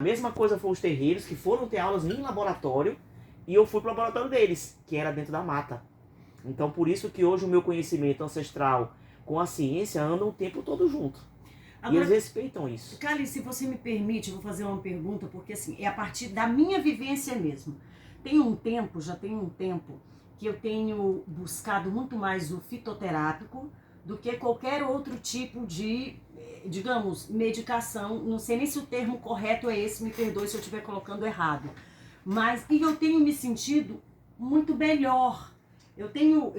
A mesma coisa foram os terreiros que foram ter aulas em laboratório e eu fui para o laboratório deles, que era dentro da mata. Então por isso que hoje o meu conhecimento ancestral com a ciência andam o tempo todo junto. Agora, e eles respeitam isso. Cali, se você me permite, eu vou fazer uma pergunta, porque assim, é a partir da minha vivência mesmo. Já tem um tempo, que eu tenho buscado muito mais o fitoterápico do que qualquer outro tipo de, digamos, medicação. Não sei nem se o termo correto é esse, me perdoe se eu estiver colocando errado. Mas, e eu tenho me sentido muito melhor. Eu tenho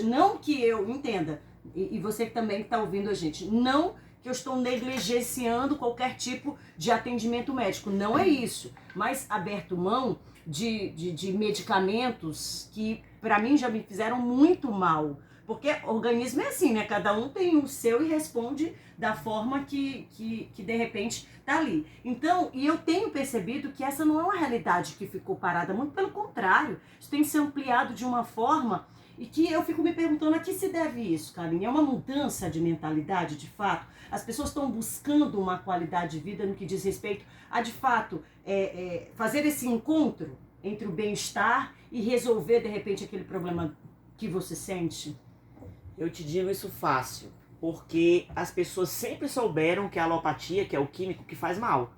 não que eu entenda, e você que também está ouvindo a gente, não que eu estou negligenciando qualquer tipo de atendimento médico, não é isso, mas aberto mão de medicamentos que para mim já me fizeram muito mal, porque o organismo é assim, né? Cada um tem o seu e responde da forma que de repente tá ali. Então, e eu tenho percebido que essa não é uma realidade que ficou parada, muito pelo contrário, isso tem que ser ampliado de uma forma e que eu fico me perguntando a que se deve isso, Karine? É uma mudança de mentalidade, de fato? As pessoas estão buscando uma qualidade de vida no que diz respeito a, de fato, fazer esse encontro entre o bem-estar e resolver, de repente, aquele problema que você sente? Eu te digo isso fácil, porque as pessoas sempre souberam que a alopatia, que é o químico que faz mal,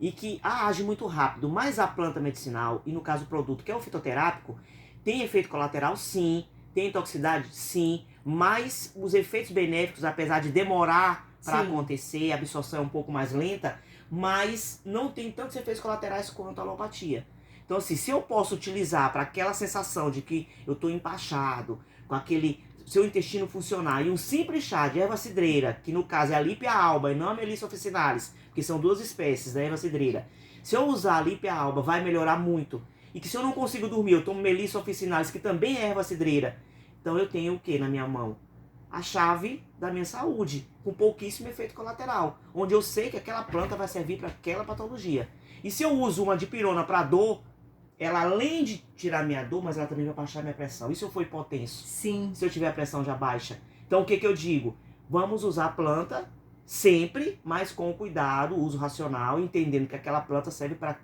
e que age muito rápido, mas a planta medicinal, e no caso o produto que é o fitoterápico, tem efeito colateral sim, tem toxicidade sim, mas os efeitos benéficos, apesar de demorar para acontecer, a absorção é um pouco mais lenta, mas não tem tantos efeitos colaterais quanto a alopatia. Então assim, se eu posso utilizar para aquela sensação de que eu estou empachado, com aquele seu intestino funcionar, e um simples chá de erva cidreira, que no caso é a Lípia alba e não a Melissa officinalis, que são duas espécies da erva cidreira, se eu usar a Lípia alba vai melhorar muito. E que se eu não consigo dormir, eu tomo Melissa officinalis, que também é erva cidreira. Então eu tenho o que na minha mão? A chave da minha saúde, com pouquíssimo efeito colateral, onde eu sei que aquela planta vai servir para aquela patologia. E se eu uso uma dipirona para dor, ela além de tirar minha dor, mas ela também vai baixar minha pressão. E se eu for hipotenso? Sim. Se eu tiver a pressão já baixa? Então o que eu digo? Vamos usar a planta sempre, mas com cuidado, uso racional, entendendo que aquela planta serve para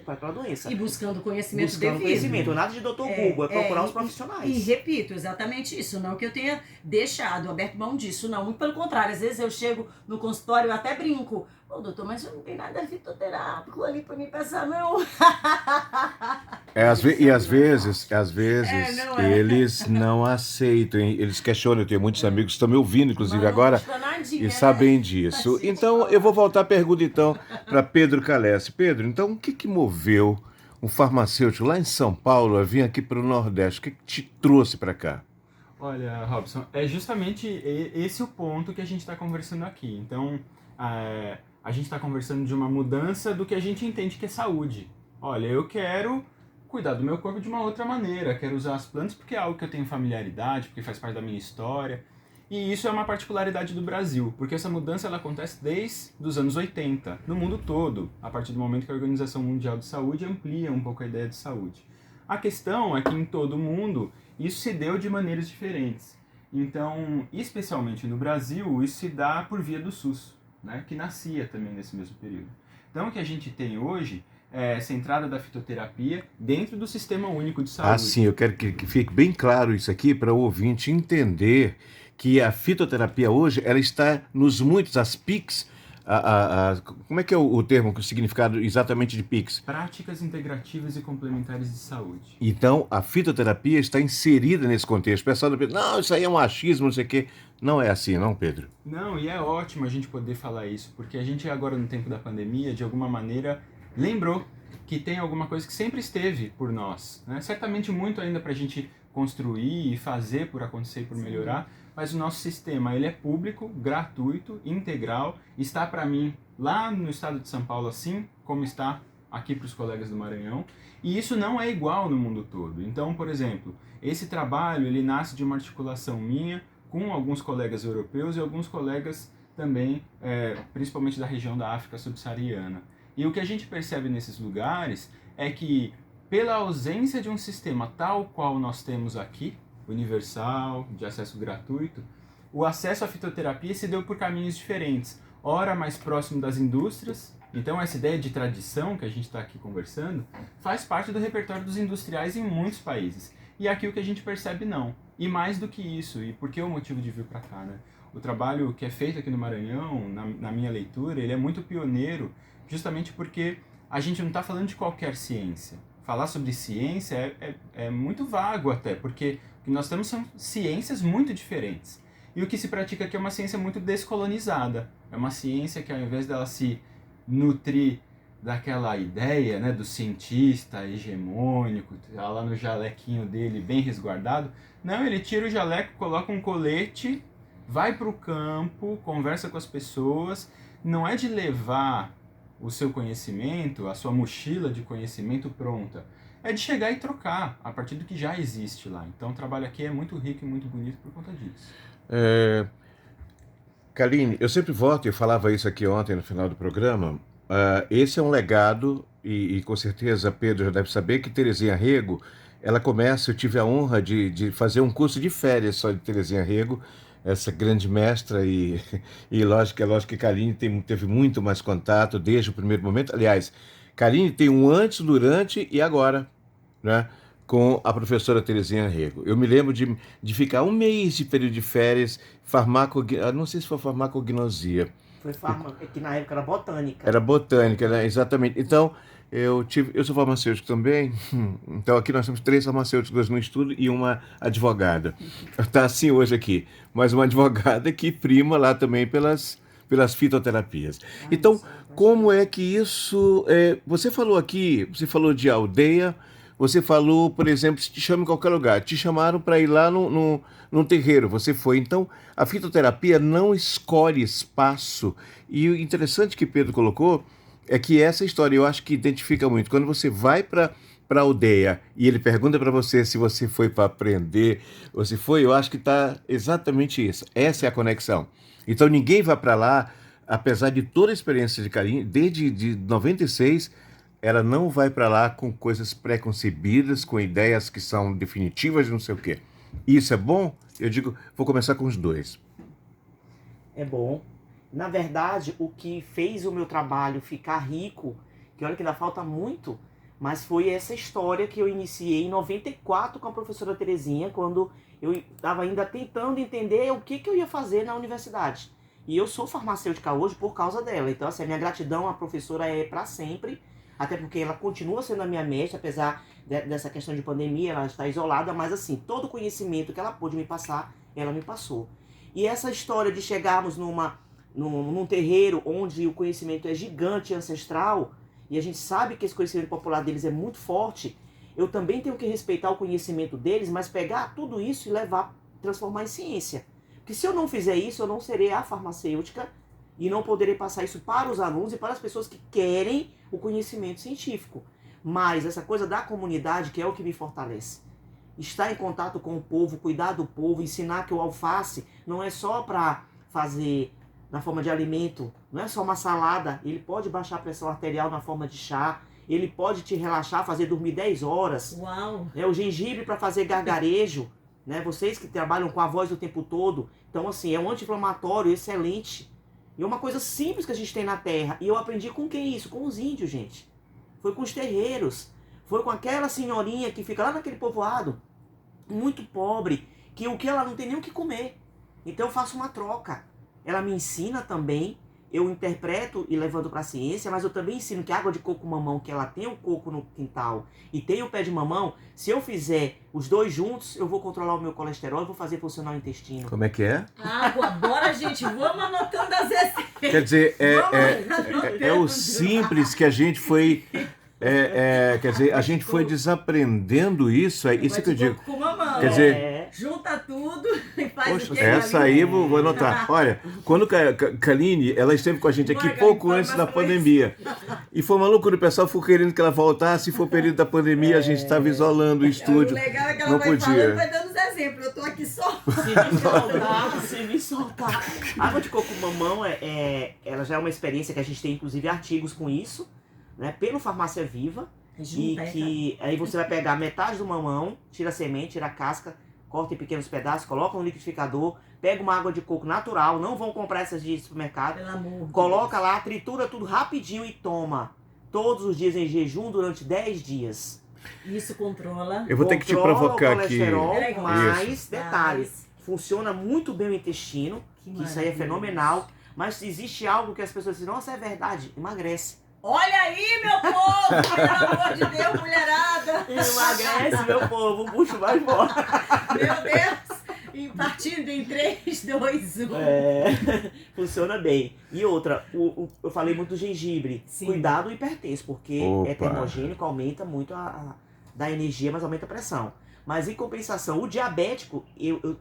aquela doença. E buscando conhecimento buscando devido. conhecimento, nada de doutor Google, é procurar os profissionais. E repito, exatamente isso, não que eu tenha deixado, aberto mão disso, não, muito pelo contrário, às vezes eu chego no consultório, eu até brinco, ô doutor, mas eu não tenho nada fitoterápico ali pra me passar, não. Às vezes eles não aceitam, eles questionam. Eu tenho muitos amigos que estão me ouvindo, inclusive agora, e sabem disso. Então, eu vou voltar a pergunta, então, para Pedro Calesse. Pedro, então, o que moveu um farmacêutico lá em São Paulo a vir aqui para o Nordeste? O que te trouxe para cá? Olha, Robson, é justamente esse o ponto que a gente está conversando aqui. Então, a gente está conversando de uma mudança do que a gente entende que é saúde. Olha, eu quero cuidar do meu corpo de uma outra maneira, quero usar as plantas porque é algo que eu tenho familiaridade, porque faz parte da minha história. E isso é uma particularidade do Brasil, porque essa mudança ela acontece desde os anos 80, no mundo todo, a partir do momento que a Organização Mundial de Saúde amplia um pouco a ideia de saúde. A questão é que em todo o mundo isso se deu de maneiras diferentes. Então, especialmente no Brasil, isso se dá por via do SUS, né, que nascia também nesse mesmo período. Então, o que a gente tem hoje é essa entrada da fitoterapia dentro do Sistema Único de Saúde. Sim, eu quero que fique bem claro isso aqui para o ouvinte entender que a fitoterapia hoje ela está nos muitos, as PICs, como é que é o termo, o significado exatamente de PICs? Práticas integrativas e complementares de saúde. Então, a fitoterapia está inserida nesse contexto. O pessoal pensa, não, isso aí é um achismo, não sei o quê. Não é assim, não, Pedro? Não, e é ótimo a gente poder falar isso, porque a gente agora no tempo da pandemia, de alguma maneira, lembrou que tem alguma coisa que sempre esteve por nós, né? Certamente muito ainda para a gente construir e fazer por acontecer e por melhorar, mas o nosso sistema ele é público, gratuito, integral, está para mim lá no estado de São Paulo assim como está aqui para os colegas do Maranhão, e isso não é igual no mundo todo. Então, por exemplo, esse trabalho ele nasce de uma articulação minha com alguns colegas europeus e alguns colegas também, principalmente da região da África subsaariana. E o que a gente percebe nesses lugares é que, pela ausência de um sistema tal qual nós temos aqui, universal, de acesso gratuito, o acesso à fitoterapia se deu por caminhos diferentes. Ora mais próximo das indústrias, Então essa ideia de tradição que a gente está aqui conversando faz parte do repertório dos industriais em muitos países. E aqui o que a gente percebe não. E mais do que isso, e por que o motivo de vir para cá, né? O trabalho que é feito aqui no Maranhão, na minha leitura, ele é muito pioneiro, justamente porque a gente não está falando de qualquer ciência. Falar sobre ciência é muito vago até, porque o que nós temos são ciências muito diferentes. E o que se pratica aqui é uma ciência muito descolonizada. É uma ciência que, ao invés dela se nutrir daquela ideia, né, do cientista hegemônico, tá lá no jalequinho dele bem resguardado, não, ele tira o jaleco, coloca um colete, vai para o campo, conversa com as pessoas, não é de levar o seu conhecimento, a sua mochila de conhecimento pronta, é de chegar e trocar a partir do que já existe lá. Então o trabalho aqui é muito rico e muito bonito por conta disso. Kaline, eu sempre volto, eu falava isso aqui ontem no final do programa, esse é um legado, e com certeza Pedro já deve saber que Terezinha Rego, ela começa, eu tive a honra de fazer um curso de férias só de Terezinha Rego, essa grande mestra, e lógico que Kaline teve muito mais contato desde o primeiro momento. Aliás, Kaline tem um antes, durante e agora, né, com a professora Terezinha Rego. Eu me lembro de ficar um mês de período de férias, não sei se foi farmacognosia. Foi que na época era botânica. Era botânica, né? Exatamente. Então, eu sou farmacêutico também, então aqui nós temos 3 farmacêuticos no estudo e uma advogada. Está assim hoje aqui, mas uma advogada que prima lá também pelas fitoterapias. Então, como é que isso... você falou aqui, você falou de aldeia, você falou, por exemplo, se te chamam em qualquer lugar, te chamaram para ir lá num terreiro, você foi. Então, a fitoterapia não escolhe espaço. E o interessante que Pedro colocou é que essa história eu acho que identifica muito. Quando você vai para a aldeia e ele pergunta para você se você foi para aprender ou se foi, eu acho que está exatamente isso. Essa é a conexão. Então ninguém vai para lá, apesar de toda a experiência de Kaline, desde 96, ela não vai para lá com coisas pré-concebidas, com ideias que são definitivas, não sei o quê. Isso é bom? Eu digo, vou começar com os dois. É bom. Na verdade, o que fez o meu trabalho ficar rico, que olha que ainda falta muito, mas foi essa história que eu iniciei em 94 com a professora Terezinha, quando eu estava ainda tentando entender o que eu ia fazer na universidade. E eu sou farmacêutica hoje por causa dela. Então, assim, a minha gratidão à professora é para sempre, até porque ela continua sendo a minha mestra, apesar dessa questão de pandemia, ela está isolada, mas assim, todo o conhecimento que ela pôde me passar, ela me passou. E essa história de chegarmos num terreiro onde o conhecimento é gigante e ancestral, e a gente sabe que esse conhecimento popular deles é muito forte, eu também tenho que respeitar o conhecimento deles, mas pegar tudo isso e transformar em ciência. Porque se eu não fizer isso, eu não serei a farmacêutica e não poderei passar isso para os alunos e para as pessoas que querem o conhecimento científico. Mas essa coisa da comunidade, que é o que me fortalece. Estar em contato com o povo, cuidar do povo, ensinar que o alface não é só para fazer na forma de alimento, não é só uma salada, ele pode baixar a pressão arterial na forma de chá, ele pode te relaxar, fazer dormir 10 horas. Uau! O gengibre para fazer gargarejo, né? Vocês que trabalham com a voz o tempo todo, então assim, é um anti-inflamatório excelente. E é uma coisa simples que a gente tem na terra. E eu aprendi com quem isso? Com os índios, gente. Foi com os terreiros. Foi com aquela senhorinha que fica lá naquele povoado, muito pobre, que o que ela não tem nem o que comer. Então eu faço uma troca. Ela me ensina também, eu interpreto e levanto para a ciência, mas eu também ensino que a água de coco-mamão, que ela tem o coco no quintal e tem o pé de mamão, se eu fizer os dois juntos, eu vou controlar o meu colesterol e vou fazer funcionar o intestino. Como é que é? Água, bora gente, vamos anotando as receitas. Quer dizer, é o simples que a gente foi... quer dizer, a gente foi desaprendendo isso, é isso que eu digo. Com mamão. Quer dizer, junta tudo e faz poxa, essa aí vou anotar. Olha, quando Kaline, ela esteve com a gente aqui pouco antes da pandemia. E foi uma loucura, o pessoal foi querendo que ela voltasse, se for período da pandemia, a gente estava isolando o estúdio. O legal é que ela não vai podia. falando, vai dando os exemplos. Eu tô aqui só. Se me soltar. A água de coco-mamão, ela já é uma experiência que a gente tem, inclusive, artigos com isso, né, pelo Farmácia Viva, e que aí você vai pegar metade do mamão, tira a semente, tira a casca, corta em pequenos pedaços, coloca no liquidificador, pega uma água de coco natural, não vão comprar essas de supermercado, Pelo amor de coloca Deus. lá, tritura tudo rapidinho e toma. Todos os dias em jejum durante 10 dias. Isso controla. Eu vou ter que te Controla provocar o aqui. colesterol, Peraí, mas, detalhe, Mas, funciona muito bem o intestino, que isso aí é maravilhoso. fenomenal, mas existe algo que as pessoas dizem, nossa, é verdade, emagrece. Olha aí, meu povo! Pelo amor de Deus, mulherada! Emagrece, meu povo, o bucho vai embora. Meu Deus! E partindo em 3, 2, 1. Funciona bem. E outra, eu falei muito do gengibre. Sim. Cuidado o hipertenso, porque Opa. é termogênico, aumenta muito dá energia, mas aumenta a pressão. Mas em compensação, o diabético,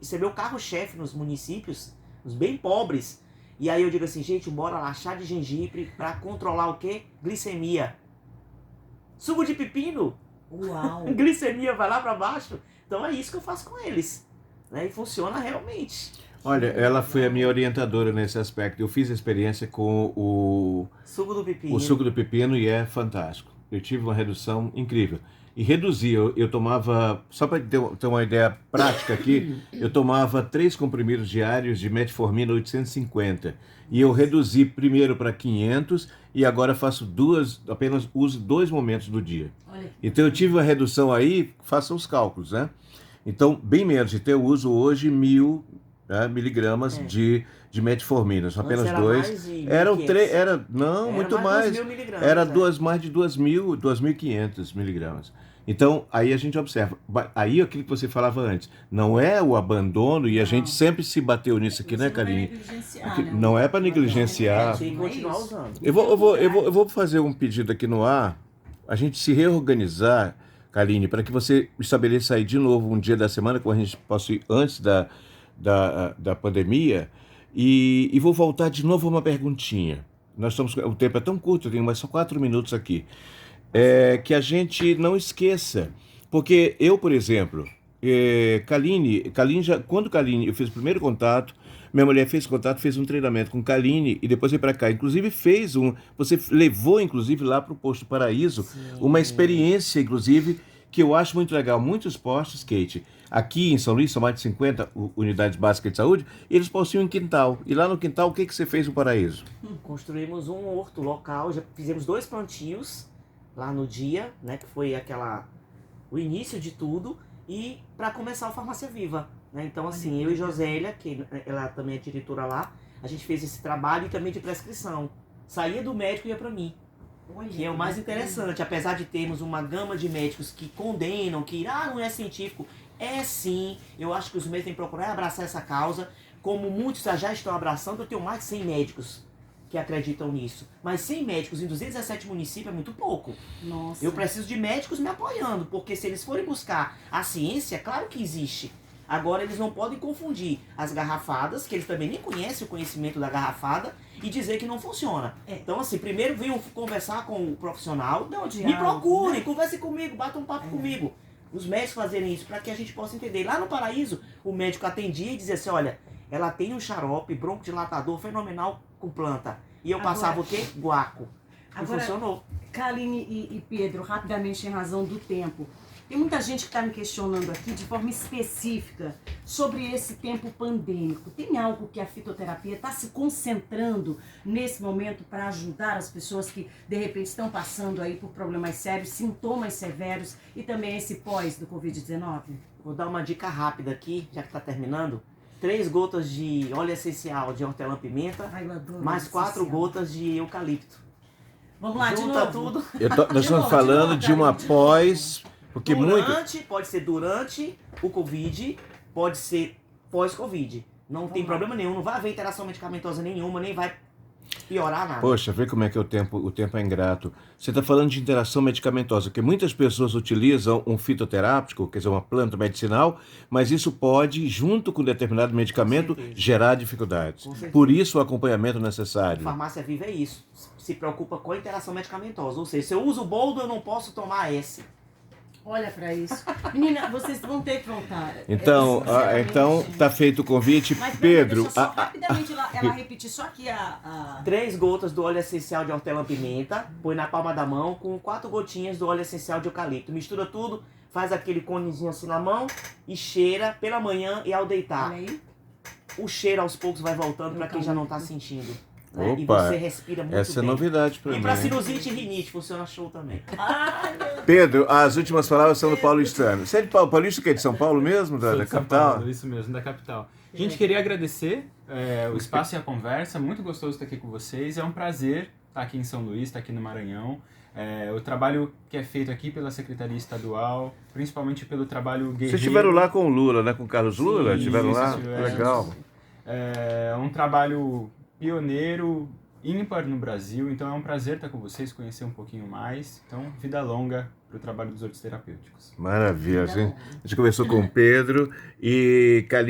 isso é meu carro-chefe nos municípios, os bem pobres. E aí eu digo assim, gente, bora lá, chá de gengibre pra controlar o quê? Glicemia. Suco de pepino, Uau! glicemia vai lá pra baixo. Então é isso que eu faço com eles. Né? E funciona realmente. Olha, ela foi a minha orientadora nesse aspecto. Eu fiz a experiência com Suco do pepino. o suco do pepino e é fantástico. Eu tive uma redução incrível. E reduzi, eu tomava, só para ter uma ideia prática aqui, eu tomava 3 comprimidos diários de metformina 850. E eu reduzi primeiro para 500 e agora faço apenas uso 2 momentos do dia. Olha, Então eu tive uma redução aí, façam os cálculos, né? Então, bem menos. Então eu uso hoje 1000 miligramas de metformina, são apenas Antes era 2. mais de Eram 1.500. 3, Era muito mais mais. 2.000 miligramas, Era é. mais de 2.500 miligramas. Então, aí a gente observa. Aí aquilo que você falava antes, não é o abandono, e a gente sempre se bateu nisso aqui, né, Karine? Não é para negligenciar. Tem que continuar usando. Eu vou fazer um pedido aqui no ar, a gente se reorganizar, Karine, para que você estabeleça aí de novo um dia da semana, como a gente possa ir antes da pandemia, e vou voltar de novo a uma perguntinha. O tempo é tão curto, eu tenho mais só 4 minutos aqui. Que a gente não esqueça, porque eu, por exemplo, Kaline quando Kaline, eu fiz o primeiro contato, minha mulher fez contato, fez um treinamento com Kaline e depois veio para cá, inclusive você levou inclusive lá para o Posto Paraíso, uma experiência inclusive que eu acho muito legal. Muitos postos, Kate, aqui em São Luís, são mais de 50 unidades básicas de saúde, eles possuem um quintal. E lá no quintal, o que você fez no Paraíso? Construímos um horto local, já fizemos 2 plantios lá no dia, né, que foi o início de tudo, e para começar a Farmácia Viva, né? Então assim, eu e Josélia, que ela também é diretora lá, a gente fez esse trabalho e também de prescrição. Saía do médico e ia para mim. Que é o mais interessante, apesar de termos uma gama de médicos que condenam, que não é científico, é sim. Eu acho que os médicos têm que procurar abraçar essa causa, como muitos já estão abraçando. Eu tenho mais de 100 médicos que acreditam nisso. Mas 100 médicos em 217 municípios é muito pouco. Nossa. Eu preciso de médicos me apoiando, porque se eles forem buscar a ciência, claro que existe. Agora eles não podem confundir as garrafadas, que eles também nem conhecem o conhecimento da garrafada, e dizer que não funciona. Então assim, primeiro venham conversar com o profissional, me procurem, conversem comigo, batam um papo comigo. Os médicos fazerem isso para que a gente possa entender. Lá no Paraíso, o médico atendia e dizia assim, olha, ela tem um xarope broncodilatador fenomenal com planta. E eu passava o quê? Guaco. E funcionou. Kaline e Pedro, rapidamente em razão do tempo. Tem muita gente que está me questionando aqui de forma específica sobre esse tempo pandêmico. Tem algo que a fitoterapia está se concentrando nesse momento para ajudar as pessoas que de repente estão passando aí por problemas sérios, sintomas severos e também esse pós do Covid-19? Vou dar uma dica rápida aqui, já que está terminando. 3 gotas de óleo essencial de hortelã-pimenta, Ai, eu adoro mais óleo 4 essencial. gotas de eucalipto. Vamos lá, Junta de novo. tudo. Nós estamos falando de uma pós, porque Pode ser durante o Covid, pode ser pós-Covid. Não tem problema nenhum, não vai haver interação medicamentosa nenhuma, nem vai piorar nada. Poxa, vê como é que o tempo é ingrato. Você está falando de interação medicamentosa, que muitas pessoas utilizam um fitoterápico, quer dizer, uma planta medicinal, mas isso pode, junto com determinado medicamento, gerar dificuldades. Por isso o acompanhamento necessário. Farmácia Viva é isso, se preocupa com a interação medicamentosa. Ou seja, se eu uso o boldo, eu não posso tomar esse. Olha pra isso. Menina, vocês vão ter que voltar. Então, então tá feito o convite. Mas, Pedro, deixa só rapidamente ela repetir só aqui 3 gotas do óleo essencial de hortelã-pimenta, põe na palma da mão com 4 gotinhas do óleo essencial de eucalipto. Mistura tudo, faz aquele conezinho assim na mão e cheira pela manhã e ao deitar. Olha aí. O cheiro aos poucos vai voltando para quem já não tá sentindo. Né? E Opa, você respira muito essa é bem. novidade para E mim. para sinusite e rinite funciona show também. Ai, meu Deus. Pedro, as últimas palavras são do paulistano. Você é de Paulo? Paulista que é de São Paulo mesmo, da Sou de São capital? Paulo, isso mesmo, da capital. Gente, queria agradecer o espaço e a conversa, muito gostoso estar aqui com vocês, é um prazer estar aqui em São Luís, estar aqui no Maranhão. O trabalho que é feito aqui pela Secretaria Estadual, principalmente pelo trabalho guerreiro. Vocês estiveram lá com o Lula, né? Com o Carlos Lula? Sim, Estiveram lá? estivemos. Legal. É um trabalho pioneiro, ímpar no Brasil, então é um prazer estar com vocês, conhecer um pouquinho mais. Então, vida longa para o trabalho dos hortoterapêuticos. Maravilha. A gente conversou com o Pedro e Kaline.